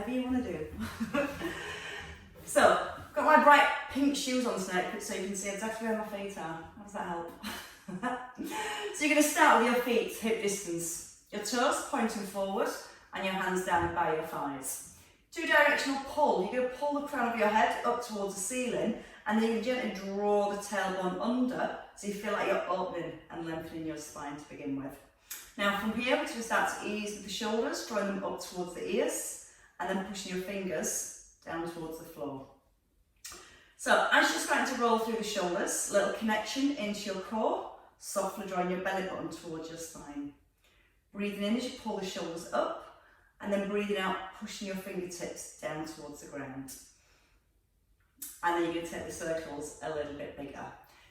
whatever you want to do. So, I've got my bright pink shoes on today so you can see exactly where my feet are. How does that help? So you're going to start with your feet hip distance. Your toes pointing forward and your hands down by your thighs. Two directional pull. You're going to pull the crown of your head up towards the ceiling and then you gently draw the tailbone under so you feel like you're opening and lengthening your spine to begin with. Now from here, we're going to start to ease with the shoulders, drawing them up towards the ears and then pushing your fingers down towards the floor. So as you're starting to roll through the shoulders, little connection into your core, softly drawing your belly button towards your spine. Breathing in as you pull the shoulders up and then breathing out, pushing your fingertips down towards the ground. And then you're going to take the circles a little bit bigger.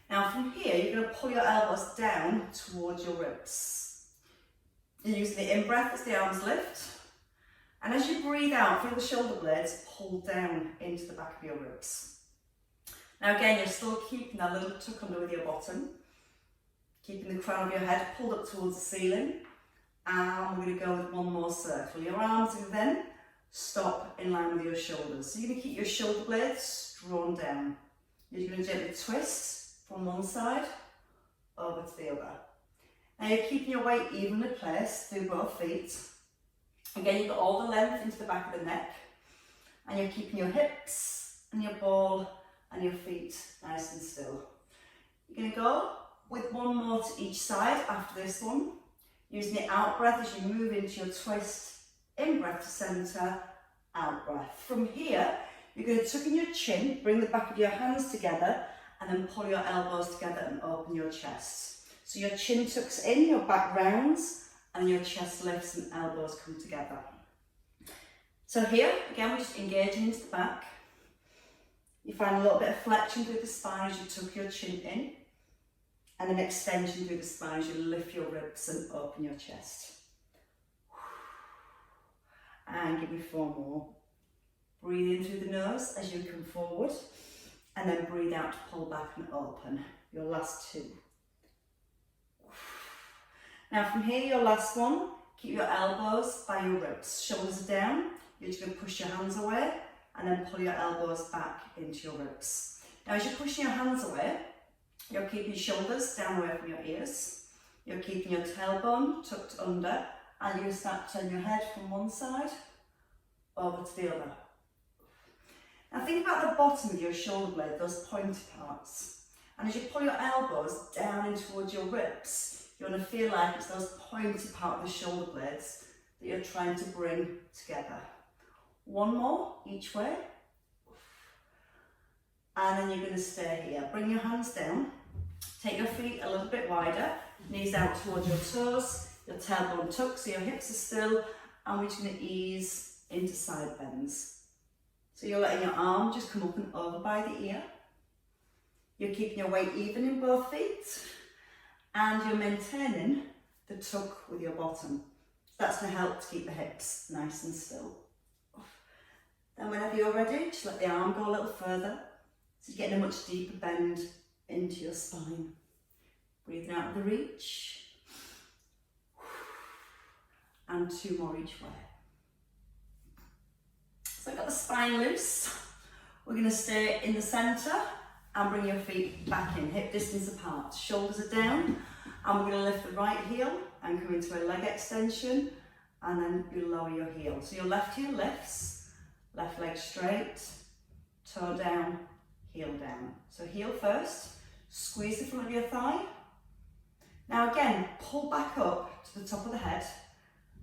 Now from here, you're going to pull your elbows down towards your ribs. You're using the in-breath as the arms lift. And as you breathe out, feel the shoulder blades pull down into the back of your ribs. Now again, you're still keeping that little tuck under with your bottom. Keeping the crown of your head pulled up towards the ceiling. And we're going to go with one more circle. Your arms will then stop in line with your shoulders. So you're going to keep your shoulder blades drawn down. You're going to gently twist from one side over to the other. Now you're keeping your weight evenly placed through both feet. Again, you've got all the length into the back of the neck. And you're keeping your hips and your ball and your feet nice and still. You're going to go with one more to each side after this one. Using the out breath as you move into your twist, in breath to centre, out breath. From here, you're going to tuck in your chin, bring the back of your hands together, and then pull your elbows together and open your chest. So your chin tucks in, your back rounds, and your chest lifts and elbows come together. So here, again, we're just engaging into the back. You find a little bit of flexion through the spine as you tuck your chin in. And an extension through the spine as you lift your ribs and open your chest. And give me 4 more. Breathe in through the nose as you come forward. And then breathe out to pull back and open. Your last 2. Now from here, your last one. Keep your elbows by your ribs. Shoulders are down. You're just going to push your hands away. And then pull your elbows back into your ribs. Now as you're pushing your hands away, you're keeping your shoulders down away from your ears. You're keeping your tailbone tucked under and you start to turn your head from one side over to the other. Now think about the bottom of your shoulder blade, those pointy parts. And as you pull your elbows down in towards your ribs, you're going to feel like it's those pointy part of the shoulder blades that you're trying to bring together. 1 more each way. And then you're going to stay here. Bring your hands down. Take your feet a little bit wider. Knees out towards your toes. Your tailbone tucked so your hips are still. And we're just going to ease into side bends. So you're letting your arm just come up and over by the ear. You're keeping your weight even in both feet. And you're maintaining the tuck with your bottom. That's going to help to keep the hips nice and still. Then whenever you're ready, just let the arm go a little further. So you're getting a much deeper bend into your spine. Breathing out with the reach. And 2 more each way. So I've got the spine loose. We're going to stay in the centre and bring your feet back in, hip distance apart. Shoulders are down. And we're going to lift the right heel and come into a leg extension. And then you lower your heel. So your left heel lifts, left leg straight, toe down, heel down. So heel first, squeeze the front of your thigh. Now again, pull back up to the top of the head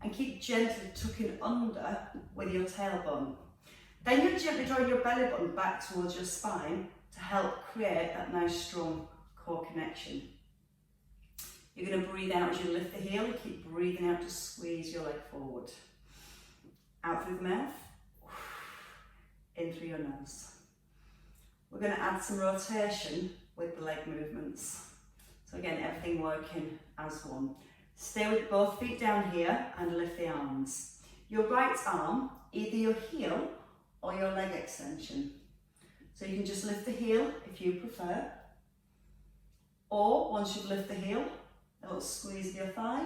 and keep gently tucking under with your tailbone. Then you're gently drawing your belly button back towards your spine to help create that nice strong core connection. You're going to breathe out as you lift the heel and keep breathing out to squeeze your leg forward. Out through the mouth, in through your nose. We're going to add some rotation with the leg movements. So again, everything working as one. Stay with both feet down here and lift the arms. Your right arm, either your heel or your leg extension. So you can just lift the heel if you prefer. Or once you've lifted the heel, a little squeeze of your thigh.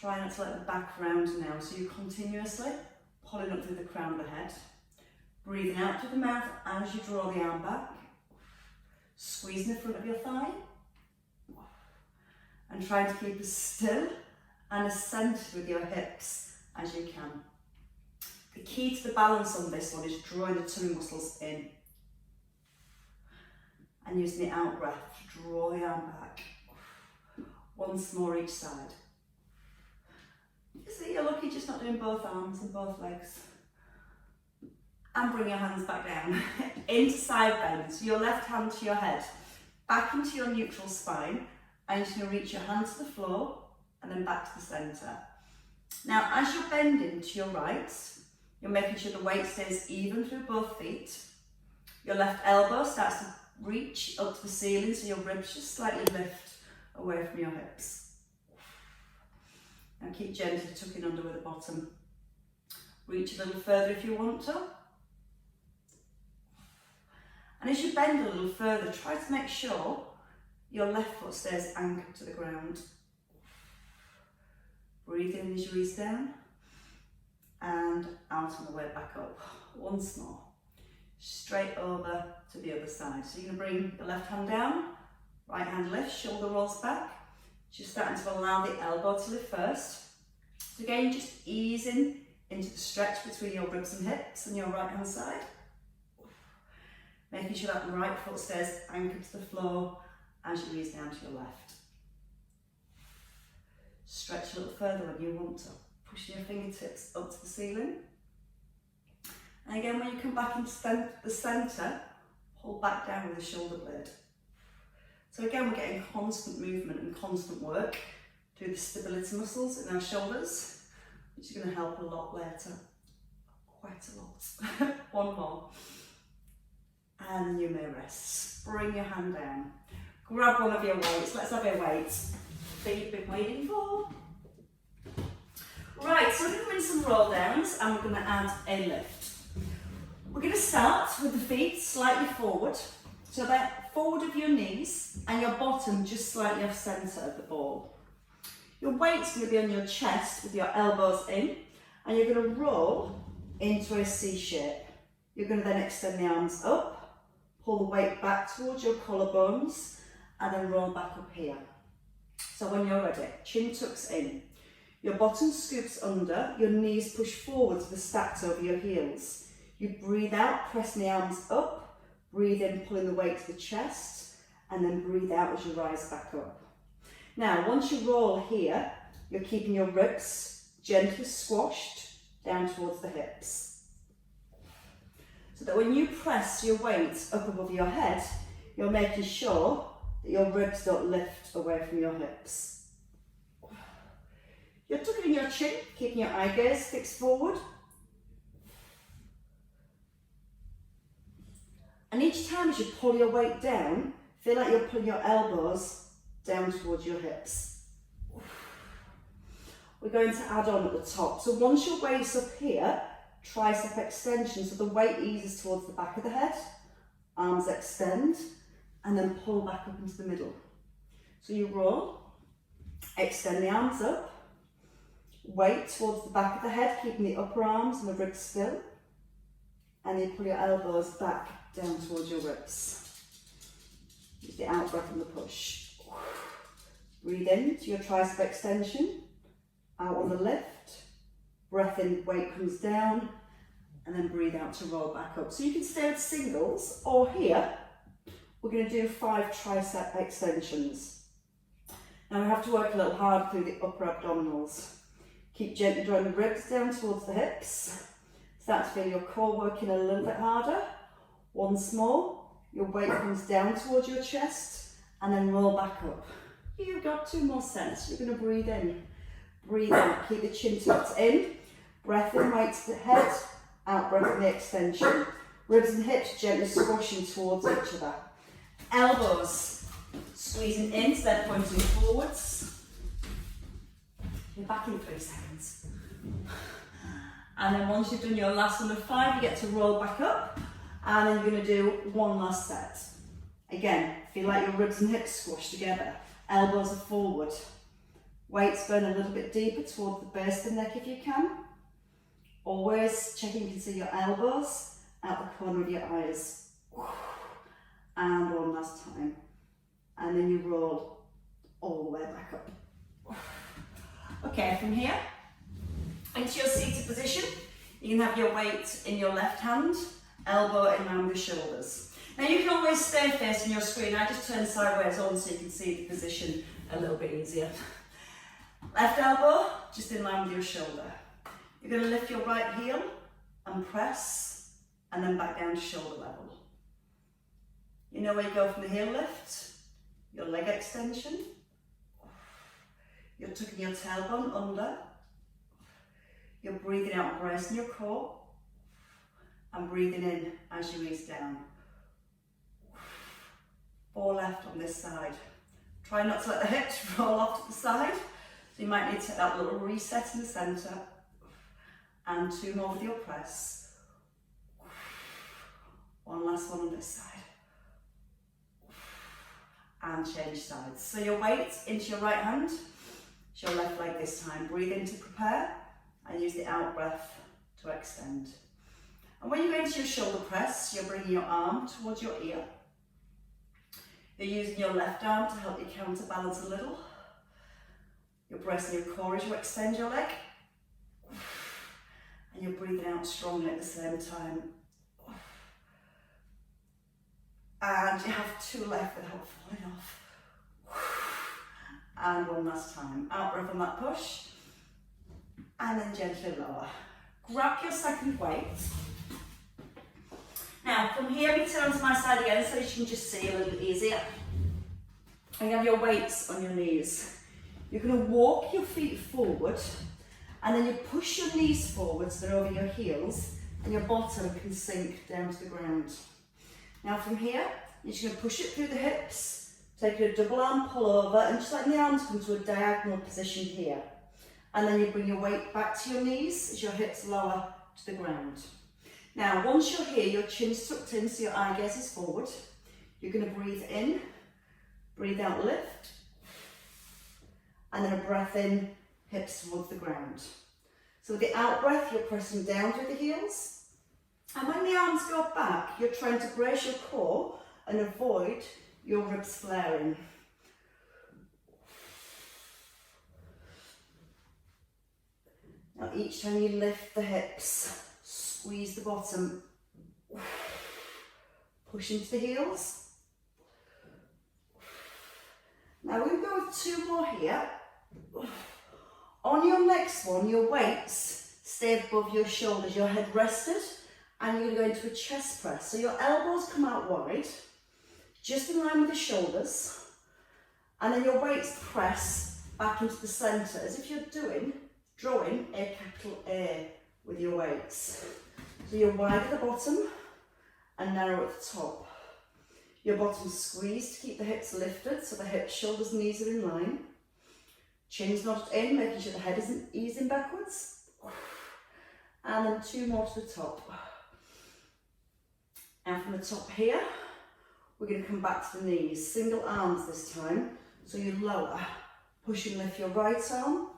Try not to let the back round now. So you continuously pulling up through the crown of the head. Breathing out through the mouth as you draw the arm back. Squeezing the front of your thigh. And trying to keep as still and as centered with your hips as you can. The key to the balance on this one is drawing the tummy muscles in. And using the out breath to draw the arm back. Once more each side. So you're lucky just not doing both arms and both legs. And bring your hands back down into side bend. So your left hand to your head, back into your neutral spine, and you're just going to reach your hand to the floor and then back to the centre. Now, as you're bending to your right, you're making sure the weight stays even through both feet. Your left elbow starts to reach up to the ceiling, so your ribs just slightly lift away from your hips. And keep gently tucking under with the bottom. Reach a little further if you want to. And as you bend a little further, try to make sure your left foot stays anchored to the ground. Breathe in as you ease down. And out on the way back up. Once more. Straight over to the other side. So you're going to bring the left hand down, right hand lifts, shoulder rolls back. Just starting to allow the elbow to lift first. So again, just easing into the stretch between your ribs and hips and your right hand side. Making sure that right foot stays anchored to the floor as you ease down to your left. Stretch a little further when you want to. Pushing your fingertips up to the ceiling. And again, when you come back into the centre, pull back down with the shoulder blade. So again, we're getting constant movement and constant work through the stability muscles in our shoulders, which is going to help a lot later. Quite a lot. One more. And you may rest. Bring your hand down. Grab one of your weights. Let's have your weights. That you've been waiting for. Right, so we're going to do some roll downs and we're going to add a lift. We're going to start with the feet slightly forward, so about forward of your knees and your bottom just slightly off centre of the ball. Your weight's going to be on your chest with your elbows in, and you're going to roll into a C shape. You're going to then extend the arms up, pull the weight back towards your collarbones, and then roll back up here. So when you're ready, chin tucks in, your bottom scoops under, your knees push forward to the stacked over your heels. You breathe out, pressing the arms up, breathe in, pulling the weight to the chest, and then breathe out as you rise back up. Now, once you roll here, you're keeping your ribs gently squashed down towards the hips. So that when you press your weight up above your head, you're making sure that your ribs don't lift away from your hips. You're tucking in your chin, keeping your eye gaze fixed forward. And each time as you pull your weight down, feel like you're pulling your elbows down towards your hips. We're going to add on at the top. So once your weight's up here, tricep extension, so the weight eases towards the back of the head, arms extend, and then pull back up into the middle. So you roll, extend the arms up, weight towards the back of the head, keeping the upper arms and the ribs still, and you pull your elbows back down towards your ribs. Use the out breath and the push. Breathe in to your tricep extension, out on the lift, breath in, weight comes down, and then breathe out to roll back up. So you can stay with singles, or here, we're going to do 5 tricep extensions. Now we have to work a little hard through the upper abdominals. Keep gently drawing the ribs down towards the hips. Start to feel your core working a little bit harder. Once more, your weight comes down towards your chest and then roll back up. You've got 2 more sets. You're going to breathe in, breathe out, keep the chin tucked in, breath in, weight to the head, out breath in the extension. Ribs and hips gently squashing towards each other. Elbows squeezing in, so they're pointing forwards. You're back in 3 seconds. And then once you've done your last one of 5, you get to roll back up. And then you're going to do 1 last set. Again, feel like your ribs and hips squash together. Elbows are forward. Weights going a little bit deeper towards the base of the neck if you can. Always checking you can see your elbows out the corner of your eyes. And one last time. And then you roll all the way back up. Okay, from here, into your seated position, you can have your weight in your left hand, elbow in line with your shoulders. Now you can always stay facing your screen. I just turn sideways on so you can see the position a little bit easier. Left elbow, just in line with your shoulder. You're going to lift your right heel and press, and then back down to shoulder level. You know where you go from the heel lift? Your leg extension. You're tucking your tailbone under. You're breathing out, bracing your core, and breathing in as you ease down. 4 left on this side. Try not to let the hips roll off to the side. So you might need to take that little reset in the centre. And 2 more with your press. 1 last one on this side. And change sides. So your weight into your right hand, it's your left leg this time. Breathe in to prepare and use the out breath to extend. And when you go into your shoulder press, you're bringing your arm towards your ear. You're using your left arm to help you counterbalance a little. You're bracing your core as you extend your leg. And you're breathing out strongly at the same time. And you have 2 left without falling off. And 1 last time. Out breath on that push. And then gently lower. Grab your second weight. Now from here we turn to my side again so you can just see a little easier. And you have your weights on your knees. You're going to walk your feet forward and then you push your knees forward so they're over your heels and your bottom can sink down to the ground. Now from here, you're just going to push it through the hips, take a double arm pull over and just letting the arms come to a diagonal position here. And then you bring your weight back to your knees as your hips lower to the ground. Now once you're here, your chin's tucked in so your eye gaze is forward. You're going to breathe in, breathe out, lift. And then a breath in, hips towards the ground. So with the out breath, you're pressing down through the heels. And when the arms go back, you're trying to brace your core and avoid your ribs flaring. Now each time you lift the hips, squeeze the bottom, push into the heels. Now we'll go with 2 more here. On your next one, your weights stay above your shoulders, your head rested, and you're going to go into a chest press. So your elbows come out wide, just in line with the shoulders, and then your weights press back into the centre as if you're drawing a capital A with your weights. So you're wide at the bottom and narrow at the top. Your bottom squeezed to keep the hips lifted, so the hips, shoulders, knees are in line. Chin's nodded in, making sure the head isn't easing backwards. And then 2 more to the top. And from the top here, we're going to come back to the knees. Single arms this time, so you lower. Push and lift your right arm,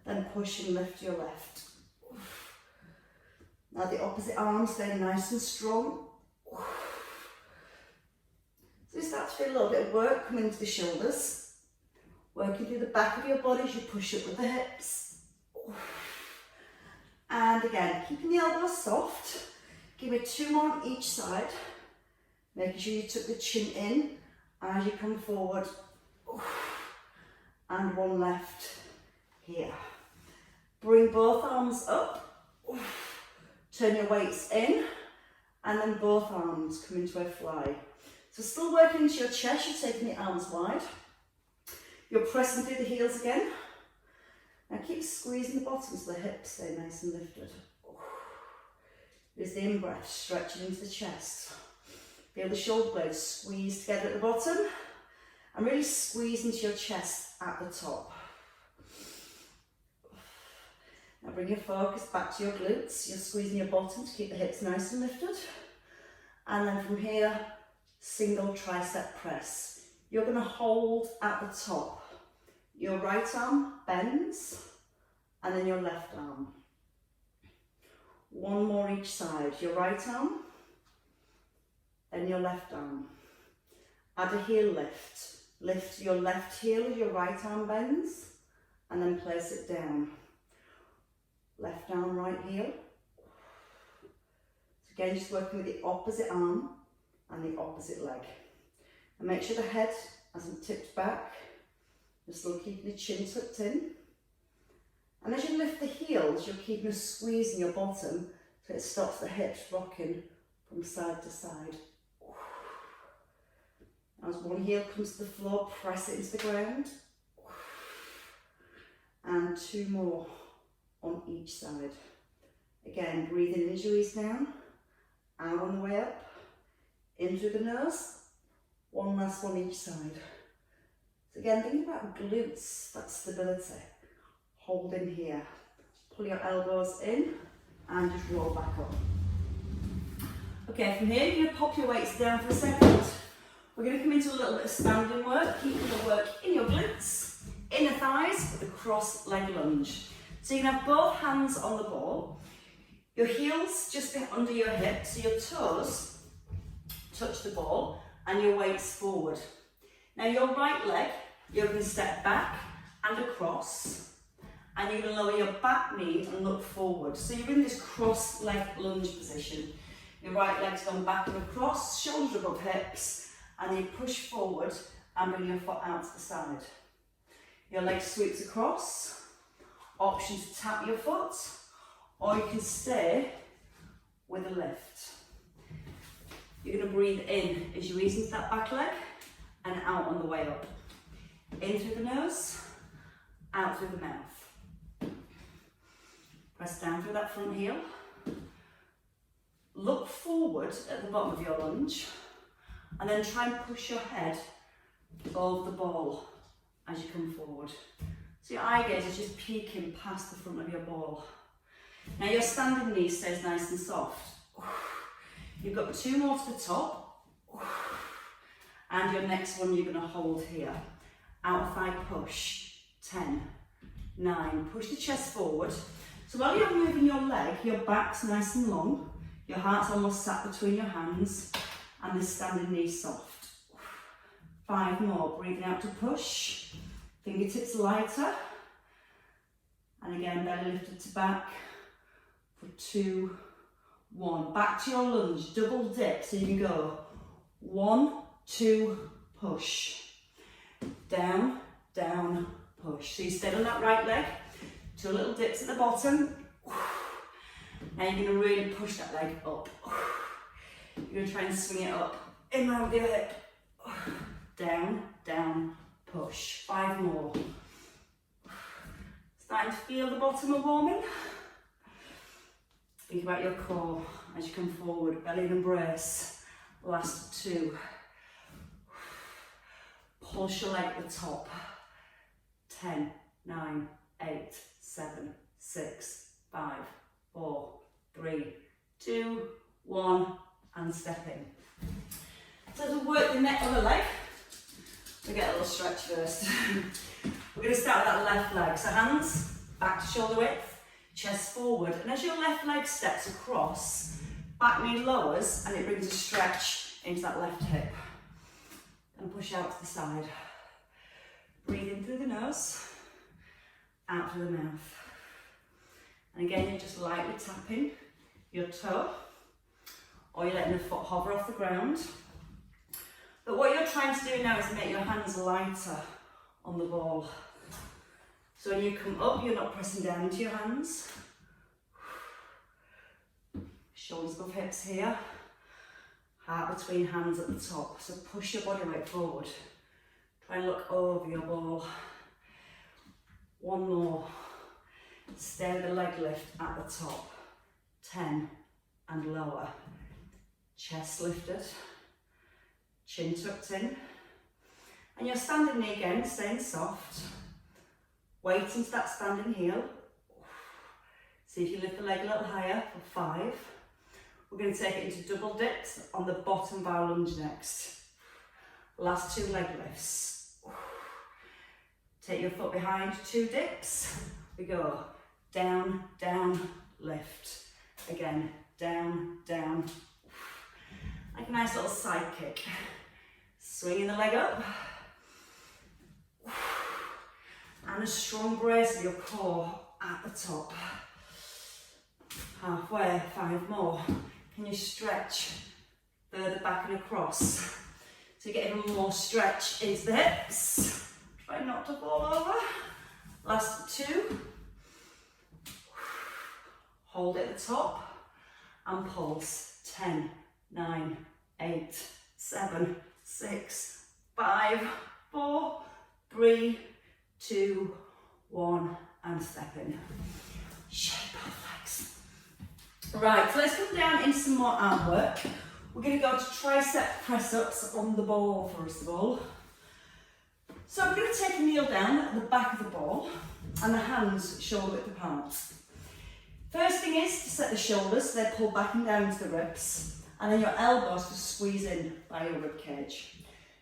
then push and lift your left. Now the opposite arm staying nice and strong. So you start to feel a little bit of work coming into the shoulders. Working through the back of your body as you push up with the hips. And again, keeping the elbows soft. Give me 2 more on each side. Making sure you tuck the chin in as you come forward. And 1 left here. Bring both arms up. Turn your weights in. And then both arms come into a fly. So still working into your chest, you're taking the arms wide. You're pressing through the heels again. Now keep squeezing the bottom so the hips stay nice and lifted. There's the in-breath, stretching into the chest. Feel the shoulder blades squeeze together at the bottom and really squeeze into your chest at the top. Now bring your focus back to your glutes. You're squeezing your bottom to keep the hips nice and lifted. And then from here, single tricep press. You're going to hold at the top. Your right arm bends and then your left arm. One more each side. Your right arm, then your left arm. Add a heel lift. Lift your left heel as your right arm bends, and then place it down. Left arm, right heel. So again, just working with the opposite arm and the opposite leg. And make sure the head hasn't tipped back. You're still keeping the chin tucked in. And as you lift the heels, you're keeping a squeeze in your bottom so it stops the hips rocking from side to side. As one heel comes to the floor, press it into the ground. And two more on each side. Again, breathing in as you ease down, out on the way up, in through the nose, one last one each side. So again, think about glutes, that stability. Hold in here, pull your elbows in and just roll back up. Okay, from here you're going to pop your weights down for a second. We're going to come into a little bit of standing work, keeping the work in your glutes, inner thighs with a cross leg lunge. So you can have both hands on the ball, your heels just under your hips, so your toes touch the ball and your weights forward. Now your right leg, you're going to step back and across, and you're going to lower your back knee and look forward. So you're in this cross leg lunge position. Your right leg's gone back and across, shoulders above hips, and you push forward and bring your foot out to the side. Your leg sweeps across, option to tap your foot, or you can stay with a lift. You're going to breathe in as you ease into that back leg and out on the way up. In through the nose, out through the mouth. Press down through that front heel. Look forward at the bottom of your lunge, and then try and push your head over the ball as you come forward. So your eye gaze is just peeking past the front of your ball. Now your standing knee stays nice and soft. You've got two more to the top, and your next one you're going to hold here. Outer thigh push, 10, 9, push the chest forward. So while you're moving your leg, your back's nice and long, your heart's almost sat between your hands, and the standing knee soft. 5 more, breathing out to push, fingertips lighter, and again belly lifted to back for 2, 1. Back to your lunge, double dip, so you can go 1, 2, push, down, down, push. So you stay on that right leg, 2 little dips at the bottom. Now you're going to really push that leg up. You're going to try and swing it up, in line with your hip. Down, down, push. 5 more. Starting to feel the bottom of warming. Think about your core as you come forward, belly and embrace. Last 2. Pulse your leg at the top. 10, 9, 8, 7, 6, 5, 4, 3, 2, 1, and step in. So to work the neck of the leg, we get a little stretch first. We're going to start with that left leg. So hands back to shoulder width, chest forward, and as your left leg steps across, back knee lowers and it brings a stretch into that left hip. And push out to the side. Breathe in through the nose, out through the mouth. And again, you're just lightly tapping your toe, or you're letting the foot hover off the ground. But what you're trying to do now is make your hands lighter on the ball. So when you come up, you're not pressing down into your hands. Shoulders above hips here. Heart between hands at the top. So push your body weight forward. Try and look over your ball. 1 more. Stay with the leg lift at the top. 10 and lower. Chest lifted. Chin tucked in. And your standing knee again, staying soft. Weight into that standing heel. See if you lift the leg a little higher for 5. We're going to take it into double dips on the bottom of our lunge next. Last 2 leg lifts. Take your foot behind, 2 dips. We go down, down, lift. Again, down, down. Like a nice little side kick. Swinging the leg up. And a strong brace of your core at the top. Halfway, 5 more. Can you stretch further back and across? So you get even more stretch into the hips. Try not to fall over. Last 2. Hold it at the top and pulse. 10, 9, 8, 7, 6, 5, 4, 3, 2, 1, and step in. Shake both legs. Right, so let's come down into some more arm work. We're going to go to tricep press-ups on the ball first of all. So we're going to take a kneel down at the back of the ball and the hands shoulder width apart. First thing is to set the shoulders, so they pull back and down to the ribs, and then your elbows to squeeze in by your rib cage.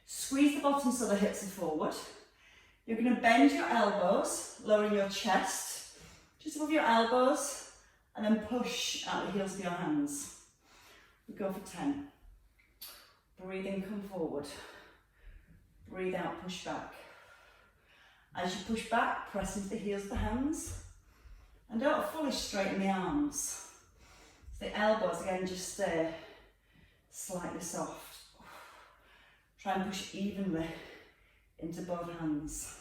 Squeeze the bottom so the hips are forward. You're going to bend your elbows, lowering your chest, just above your elbows, and then push out the heels of your hands. We go for 10. Breathe in, come forward. Breathe out, push back. As you push back, press into the heels of the hands. And don't fully straighten the arms. So the elbows again just stay slightly soft. Try and push evenly into both hands.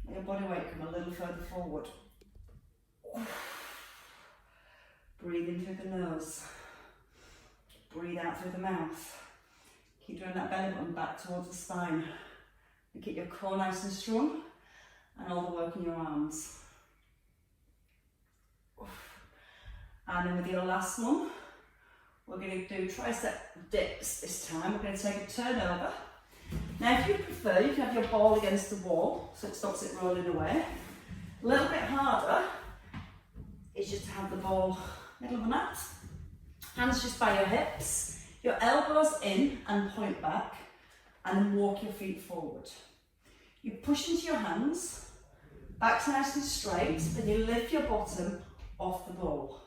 Let your body weight come a little further forward. Breathe in through the nose. Breathe out through the mouth. Keep drawing that belly button back towards the spine. And keep your core nice and strong and all the work in your arms. And then with your last one, we're going to do tricep dips this time. We're going to take a turn over. Now if you prefer, you can have your ball against the wall so it stops it rolling away. A little bit harder is just to have the ball middle of the mat. Hands just by your hips. Your elbows in and point back, and then walk your feet forward. You push into your hands, back's nice and straight, then you lift your bottom off the ball.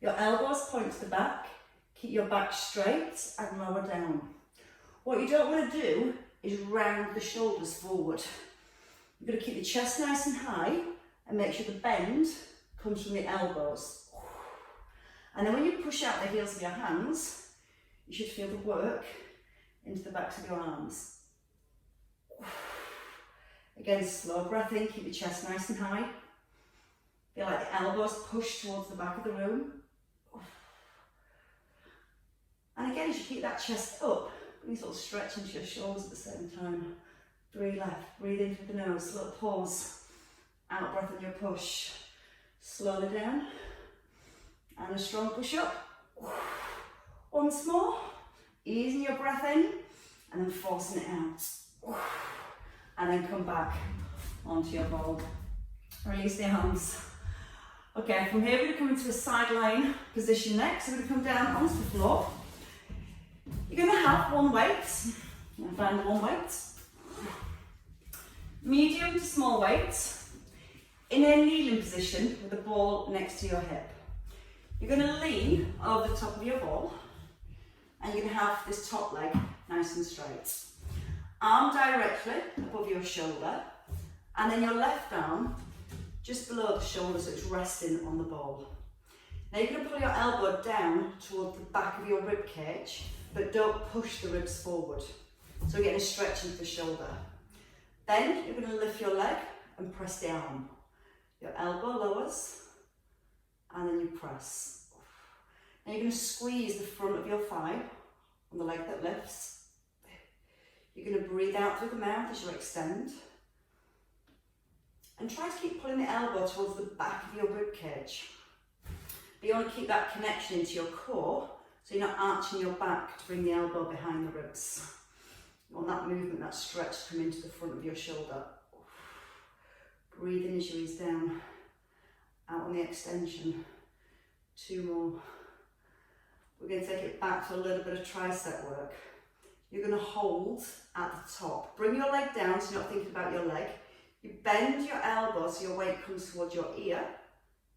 Your elbows point to the back, keep your back straight and lower down. What you don't want to do is round the shoulders forward. You've got to keep the chest nice and high and make sure the bend comes from the elbows. And then when you push out the heels of your hands, you should feel the work into the backs of your arms. Again, slow breath in, keep your chest nice and high. Feel like the elbows push towards the back of the room. And again, as you keep that chest up, bring this little stretch into your shoulders at the same time. 3 left, breathe in through the nose, little pause. Out breath on your push. Slowly down. And a strong push up. Once more, easing your breath in and then forcing it out. And then come back onto your ball. Release the arms. Okay, from here we're going to come into a sideline position next. So we're going to come down onto the floor. You're going to have one weight. You're going to find the one weight. Medium to small weight. In a kneeling position with the ball next to your hip. You're going to lean over the top of your ball. And you're going to have this top leg nice and straight. Arm directly above your shoulder. And then your left arm just below the shoulder so it's resting on the ball. Now you're going to pull your elbow down towards the back of your rib cage, but don't push the ribs forward. So we're getting a stretch into the shoulder. Then you're going to lift your leg and press the arm. Your elbow lowers, and then you press. Now you're going to squeeze the front of your thigh on the leg that lifts. You're going to breathe out through the mouth as you extend. And try to keep pulling the elbow towards the back of your rib cage. But you want to keep that connection into your core, so you're not arching your back to bring the elbow behind the ribs. You want that movement, that stretch to come into the front of your shoulder. Breathe in as you ease down. Out on the extension. 2 more. We're going to take it back to a little bit of tricep work. You're going to hold at the top. Bring your leg down so you're not thinking about your leg. You bend your elbow so your weight comes towards your ear,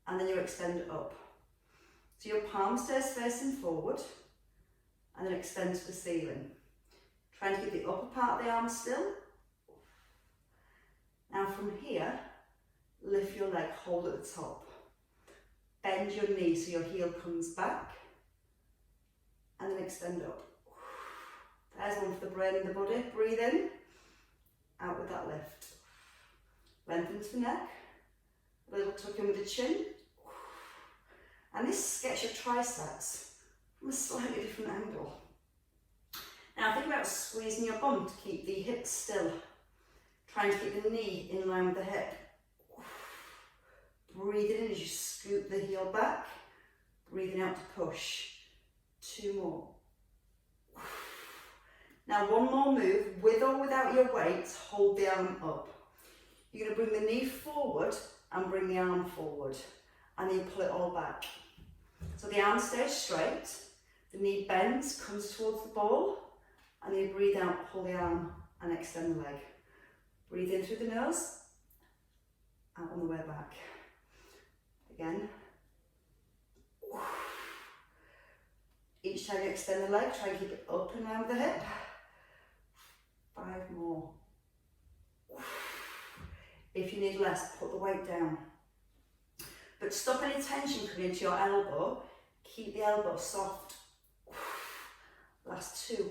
and then you extend up. So your palm stays facing forward and then extend to the ceiling. Trying to keep the upper part of the arm still. Now from here, lift your leg, hold at the top. Bend your knee so your heel comes back and then extend up. There's one for the brain and the body. Breathe in, out with that lift. Lengthen to the neck, a little tuck in with the chin. And this gets your triceps from a slightly different angle. Now think about squeezing your bum to keep the hips still. Trying to keep the knee in line with the hip. Breathing in as you scoop the heel back. Breathing out to push. 2 more. Now one more move, with or without your weight, hold the arm up. You're going to bring the knee forward and bring the arm forward. And then you pull it all back. So the arm stays straight, the knee bends, comes towards the ball, and then you breathe out, pull the arm and extend the leg. Breathe in through the nose, out on the way back. Again. Each time you extend the leg, try and keep it up in line with the hip. 5 more. If you need less, put the weight down. But stop any tension coming into your elbow. Keep the elbow soft. Last 2.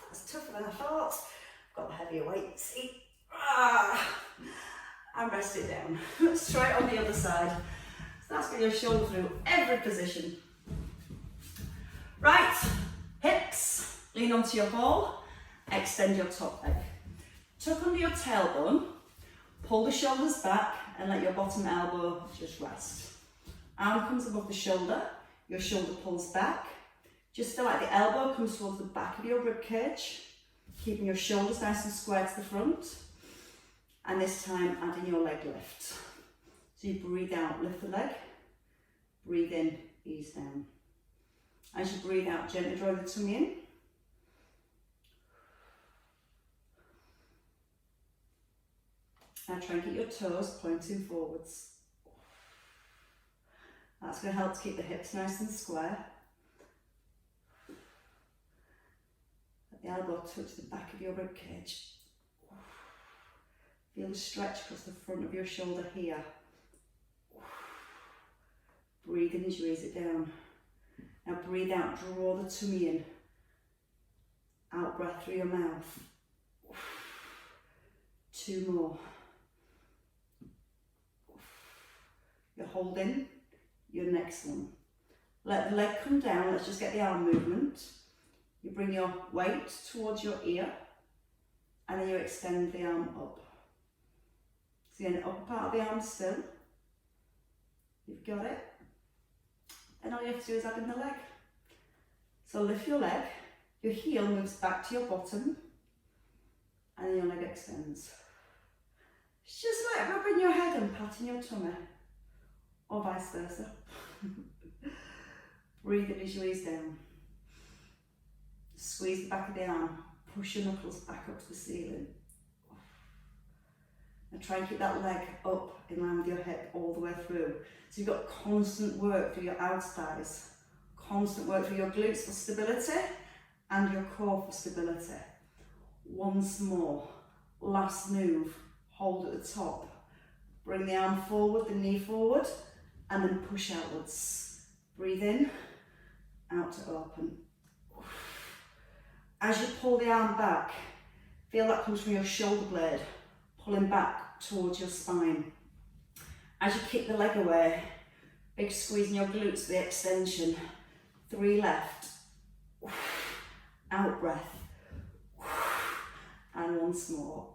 That's tougher than I thought. I've got the heavier weight, see? And rest it down. Let's try it on the other side. So that's getting your shoulder through every position. Right, hips, lean onto your ball, extend your top leg. Tuck under your tailbone, pull the shoulders back and let your bottom elbow just rest. Arm comes above the shoulder, your shoulder pulls back. Just feel like the elbow comes towards the back of your rib cage, keeping your shoulders nice and square to the front. And this time adding your leg lift. So you breathe out, lift the leg, breathe in, ease down. As you breathe out, gently draw the tummy in. Now try and keep your toes pointing forwards. That's going to help to keep the hips nice and square. Let the elbow touch the back of your rib cage. Feel the stretch across the front of your shoulder here. Breathe in as you ease it down. Now breathe out, draw the tummy in. Out breath through your mouth. 2 more. You're holding your next one. Let the leg come down, let's just get the arm movement. You bring your weight towards your ear and then you extend the arm up. So the upper part of the arm still. You've got it. And all you have to do is add in the leg. So lift your leg, your heel moves back to your bottom, and then your leg extends. It's just like rubbing your head and patting your tummy, or vice versa. Breathe in as you ease down. Squeeze the back of the arm, push your knuckles back up to the ceiling. And try and keep that leg up in line with your hip all the way through. So you've got constant work through your outer thighs, constant work through your glutes for stability and your core for stability. Once more, last move, hold at the top. Bring the arm forward, the knee forward, and then push outwards. Breathe in, out to open. As you pull the arm back, feel that comes from your shoulder blade, pulling back towards your spine. As you kick the leg away, big squeeze in your glutes for the extension. 3 left. Out breath. And once more.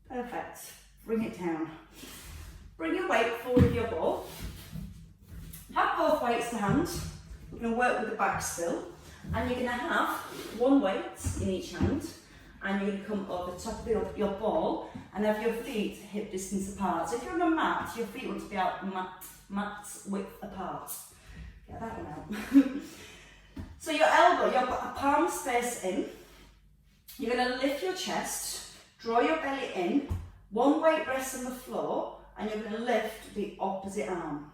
Perfect. Bring it down. Bring your weight forward with your ball. Have both weights to hand. We're going to work with the back still. And you're going to have 1 weight in each hand. And you're going to come over the top of your ball and have your feet hip distance apart. So if you're on a mat, your feet want to be out mat width apart. Get that one out. So your elbow, your palms face in. You're going to lift your chest, draw your belly in. 1 weight rests on the floor, and you're going to lift the opposite arm.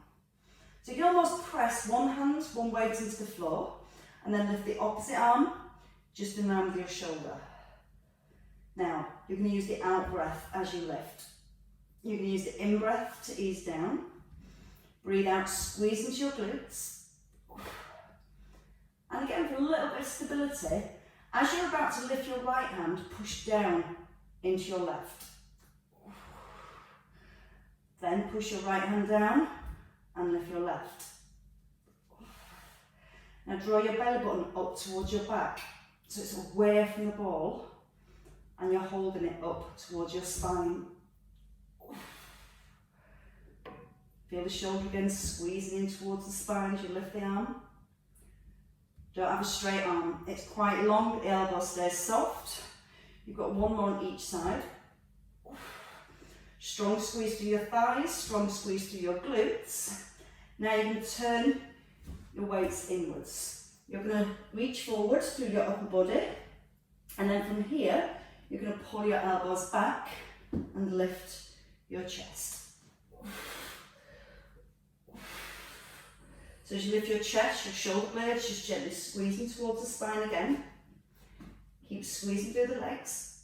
So you can almost press one hand, one weight into the floor, and then lift the opposite arm just in line with your shoulder. Now, you're going to use the out breath as you lift. You can use the in breath to ease down. Breathe out, squeeze into your glutes. And again, for a little bit of stability, as you're about to lift your right hand, push down into your left. Then push your right hand down and lift your left. Now draw your belly button up towards your back, so it's away from the ball, and you're holding it up towards your spine. Feel the shoulder again squeezing in towards the spine as you lift the arm. Don't have a straight arm, it's quite long, but the elbow stays soft. You've got one more on each side. Strong squeeze through your thighs, strong squeeze through your glutes. Now you're going to turn your weights inwards. You're going to reach forward through your upper body, and then from here, you're going to pull your elbows back and lift your chest. So as you lift your chest, your shoulder blades just gently squeezing towards the spine again. Keep squeezing through the legs.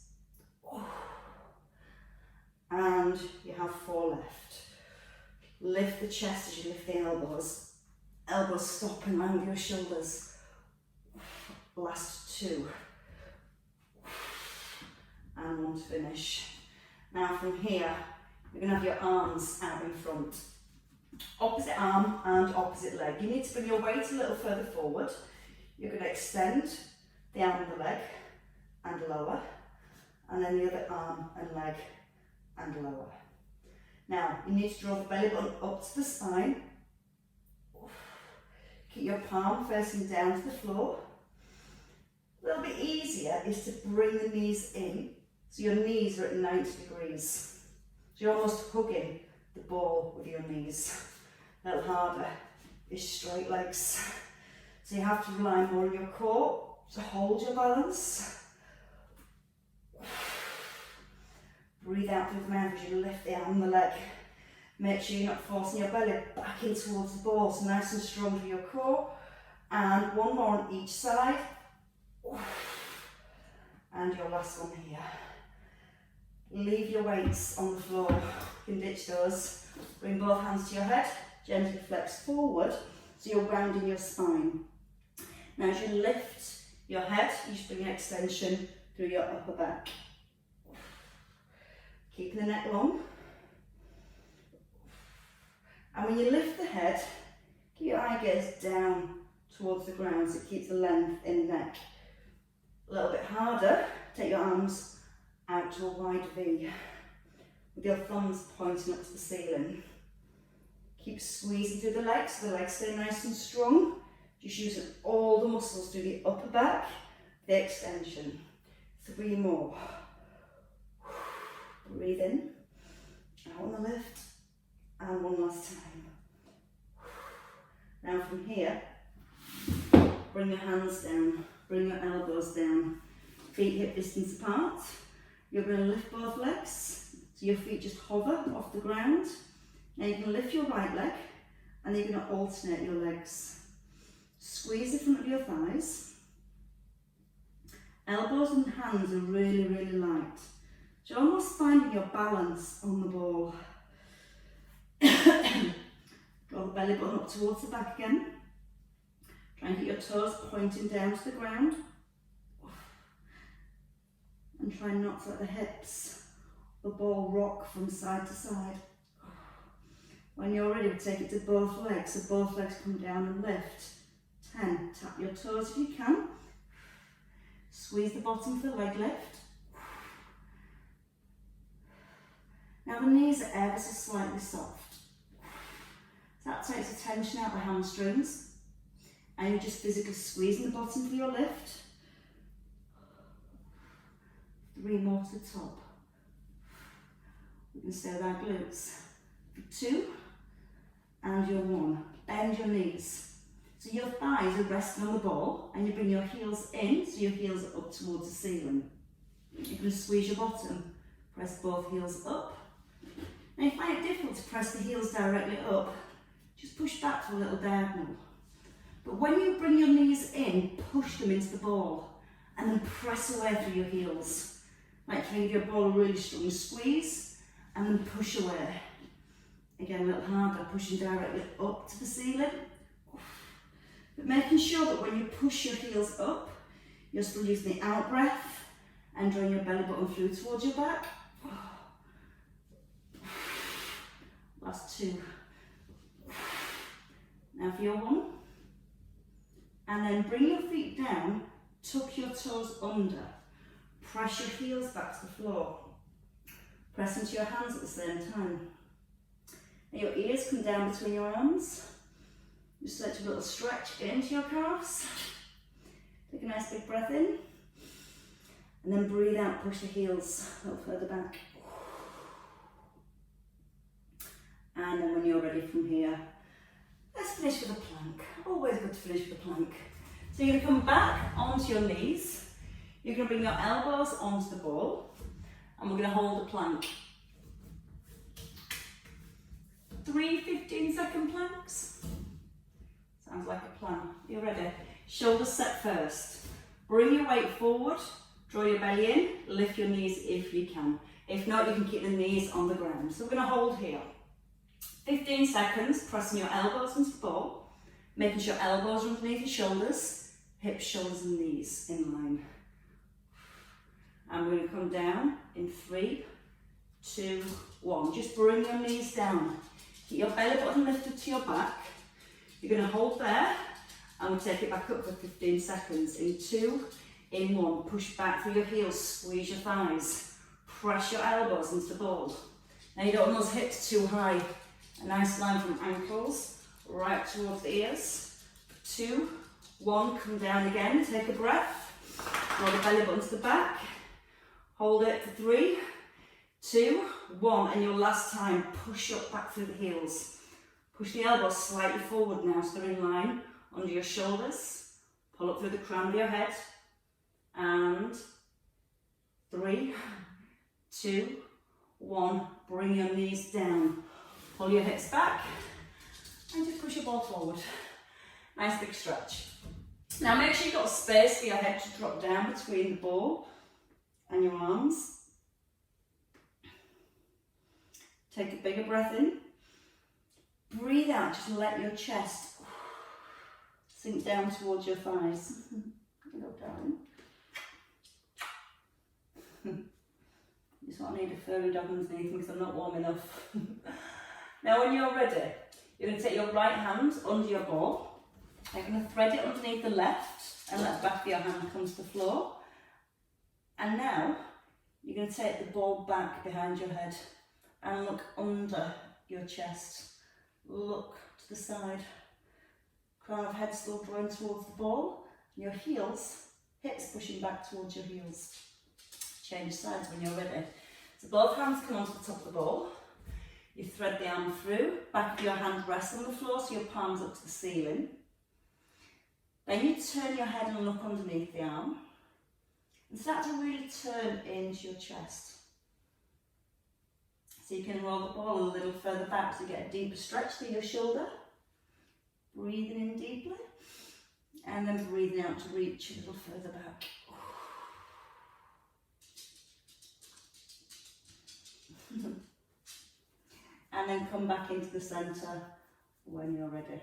And you have 4 left. Lift the chest as you lift the elbows. Elbows stop in line with your shoulders. Last 2. And 1 to finish. Now from here, you're going to have your arms out in front. Opposite arm and opposite leg. You need to bring your weight a little further forward. You're going to extend the arm and the leg and lower, and then the other arm and leg and lower. Now you need to draw the belly button up to the spine. Keep your palm facing down to the floor. A little bit easier is to bring the knees in, so your knees are at 90 degrees. So you're almost hugging the ball with your knees. A little harder is straight legs. So you have to rely more on your core to hold your balance. Breathe out through the mouth as you lift the arm and the leg. Make sure you're not forcing your belly back in towards the ball, so nice and strong for your core. And 1 more on each side. And your last one here. Leave your weights on the floor. You can ditch those. Bring both hands to your head, gently flex forward, so you're rounding your spine. Now as you lift your head, you should bring an extension through your upper back. Keeping the neck long. And when you lift the head, keep your eye gaze down towards the ground so it keeps the length in the neck. A little bit harder, take your arms out to a wide V, with your thumbs pointing up to the ceiling. Keep squeezing through the legs so the legs stay nice and strong. Just using all the muscles through the upper back, the extension. 3 more. Breathe in, out on the lift, and 1 last time. Now from here, bring your hands down, bring your elbows down, feet hip distance apart. You're going to lift both legs, so your feet just hover off the ground. Now you can lift your right leg, and you're going to alternate your legs. Squeeze the front of your thighs. Elbows and hands are really, really light. So you're almost finding your balance on the ball. Draw the belly button up towards the back again. Try and get your toes pointing down to the ground. And try not to let the hips, the ball rock from side to side. When you're ready, we take it to both legs, so both legs come down and lift. 10, tap your toes if you can. Squeeze the bottom for the leg lift. Now the knees are ever so slightly soft. So that takes the tension out of the hamstrings. And you're just physically squeezing the bottom for your lift. 3 more to the top. We can stay with our glutes. 2, and your 1. Bend your knees. So your thighs are resting on the ball, and you bring your heels in, so your heels are up towards the ceiling. You're going to squeeze your bottom. Press both heels up. Now, if you find it difficult to press the heels directly up, just push back to a little diagonal. But when you bring your knees in, push them into the ball and then press away through your heels. Like you give your ball a really strong squeeze and then push away. Again, a little harder, pushing directly up to the ceiling. But making sure that when you push your heels up, you're still using the out breath and drawing your belly button through towards your back. Last two. Now for your one. And then bring your feet down, tuck your toes under. Press your heels back to the floor. Press into your hands at the same time. And your ears come down between your arms. Just let a little stretch into your calves. Take a nice big breath in. And then breathe out, push the heels a little further back. And then when you're ready from here, let's finish with a plank. Always good to finish with a plank. So you're going to come back onto your knees. You're going to bring your elbows onto the ball. And we're going to hold the plank. 3 15-second planks. Sounds like a plan. You're ready. Shoulders set first. Bring your weight forward. Draw your belly in. Lift your knees if you can. If not, you can keep the knees on the ground. So we're going to hold here. 15 seconds, pressing your elbows into the ball. Making sure elbows are underneath your shoulders. Hips, shoulders and knees in line. And we're going to come down in 3, 2, 1. Just bring your knees down. Keep your belly button lifted to your back. You're going to hold there and we'll take it back up for 15 seconds. In 2, in 1. Push back through your heels, squeeze your thighs. Press your elbows into the ball. Now you don't want those hips too high. A nice line from ankles right towards the ears. 2, 1. Come down again. Take a breath. Draw the belly button to the back. Hold it for 3, 2, 1, and your last time, push up back through the heels. Push the elbows slightly forward now so they're in line under your shoulders. Pull up through the crown of your head. And 3, 2, 1, bring your knees down. Pull your hips back and just push your ball forward. Nice big stretch. Now make sure you've got space for your head to drop down between the ball and your arms. Take a bigger breath in. Breathe out, just let your chest sink down towards your thighs. Go down. This one I need a furry dog underneath because I'm not warm enough. Now when you're ready, you're going to take your right hand under your ball. You're going to thread it underneath the left and let the back of your hand come to the floor. And now you're going to take the ball back behind your head and look under your chest. Look to the side. Crown of head still drawing towards the ball. Your heels, hips pushing back towards your heels. Change sides when you're ready. So both hands come onto the top of the ball. You thread the arm through. Back of your hand rests on the floor so your palms up to the ceiling. Then you turn your head and look underneath the arm. And start to really turn into your chest. So you can roll the ball a little further back so you get a deeper stretch through your shoulder. Breathing in deeply. And then breathing out to reach a little further back. And then come back into the centre when you're ready.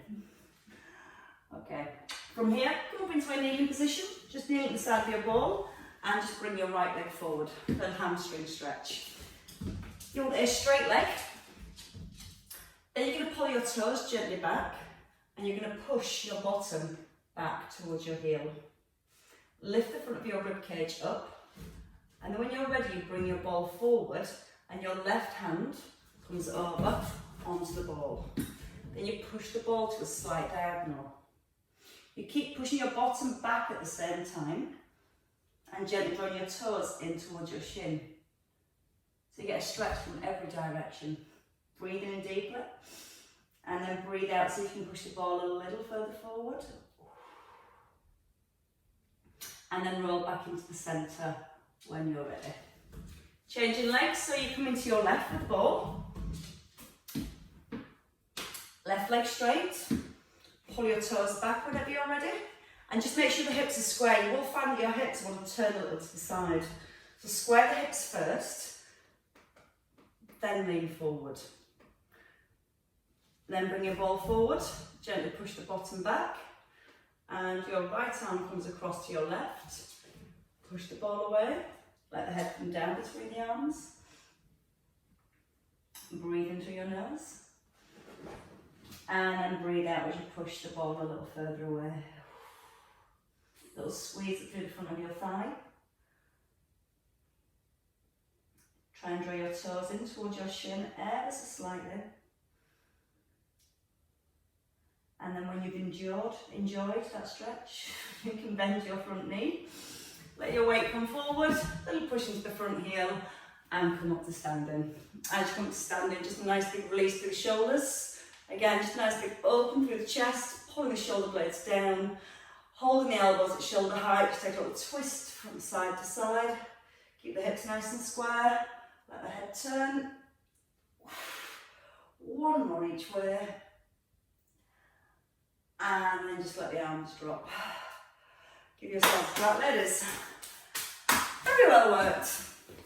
Okay, from here, come up into a kneeling position. Just kneel at the side of your ball and just bring your right leg forward for the hamstring stretch. You want a straight leg. Then you're going to pull your toes gently back and you're going to push your bottom back towards your heel. Lift the front of your rib cage up, and then when you're ready, you bring your ball forward and your left hand comes over onto the ball. Then you push the ball to a slight diagonal. You keep pushing your bottom back at the same time and gently drawing your toes in towards your shin. So you get a stretch from every direction. Breathing in deeply and then breathe out so you can push the ball a little further forward. And then roll back into the centre when you're ready. Changing legs, so you come into your left with the ball. Left leg straight. Pull your toes back whenever you're ready. And just make sure the hips are square. You will find that your hips want to turn a little to the side. So square the hips first, then lean forward. Then bring your ball forward, gently push the bottom back, and your right arm comes across to your left. Push the ball away, let the head come down between the arms. Breathe into your nose. And then breathe out as you push the ball a little further away. Little squeeze it through the front of your thigh. Try and draw your toes in towards your shin ever so slightly. And then when you've enjoyed that stretch, you can bend your front knee. Let your weight come forward, little push into the front heel, and come up to standing. As you come to standing, just a nice big release through the shoulders. Again, just a nice big open through the chest, pulling the shoulder blades down, holding the elbows at shoulder height. Just take a little twist from side to side. Keep the hips nice and square. Let the head turn. One more each way. And then just let the arms drop. Give yourself a clap, ladies. Very well worked.